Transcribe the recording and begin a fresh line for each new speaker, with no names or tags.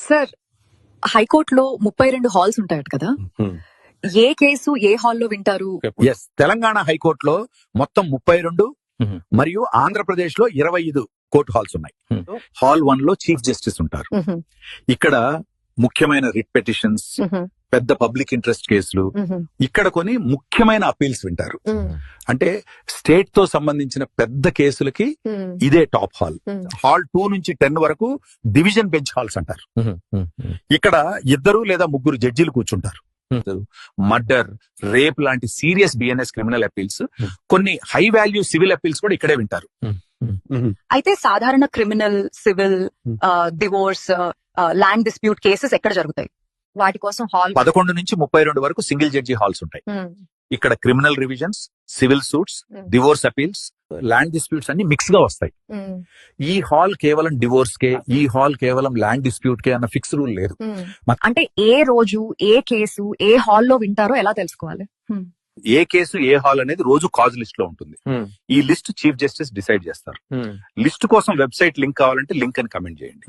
Sir, హైకోర్టులో 32 halls ఉంటాయట కదా, ఏ కేసు ఏ హాల్లో వింటారు?
ఎస్, తెలంగాణ హైకోర్టులో మొత్తం 32 మరియు ఆంధ్రప్రదేశ్ లో 25 కోర్టు హాల్స్ ఉన్నాయి. హాల్ 1 లో చీఫ్ జస్టిస్ ఉంటారు. ఇక్కడ ముఖ్యమైన రిట్ పిటిషన్స్, పెద్ద పబ్లిక్ ఇంట్రెస్ట్ కేసులు, ఇక్కడ కొన్ని ముఖ్యమైన అపీల్స్ వింటారు. అంటే స్టేట్ తో సంబంధించిన పెద్ద కేసులకి ఇదే టాప్ హాల్. హాల్ 2 నుంచి 10 వరకు డివిజన్ బెంచ్ హాల్స్ అంటారు. ఇక్కడ 2 లేదా 3 జడ్జీలు కూర్చుంటారు. మర్డర్, రేప్ లాంటి సీరియస్ బిఎన్ఎస్ క్రిమినల్ అపీల్స్, కొన్ని హై వాల్యూ సివిల్ అపీల్స్ కూడా ఇక్కడే వింటారు.
అయితే సాధారణ criminal, civil, divorce, land dispute cases ఎక్కడ జరుగుతాయి? వాటి కోసం హాల్
11 నుంచి 32 వరకు సింగిల్ జడ్జి హాల్స్ ఉంటాయి. ఇక్కడ criminal revisions, civil suits, divorce appeals, land disputes అన్ని మిక్స్ గా వస్తాయి. ఈ హాల్ కేవలం డివోర్స్ కే, ఈ హాల్ కేవలం ల్యాండ్ డిస్ప్యూట్ కే అన్న ఫిక్స్ రూల్ లేదు.
అంటే ఏ రోజు ఏ కేసు ఏ హాల్లో వింటారో ఎలా తెలుసుకోవాలి?
ఏ కేసు ఏ హాల్ అనేది రోజు కాజ్ లిస్ట్ లో ఉంటుంది. ఈ లిస్ట్ చీఫ్ జస్టిస్ డిసైడ్ చేస్తారు. లిస్ట్ కోసం వెబ్సైట్ లింక్ కావాలంటే లింక్ అని కమెంట్ చేయండి.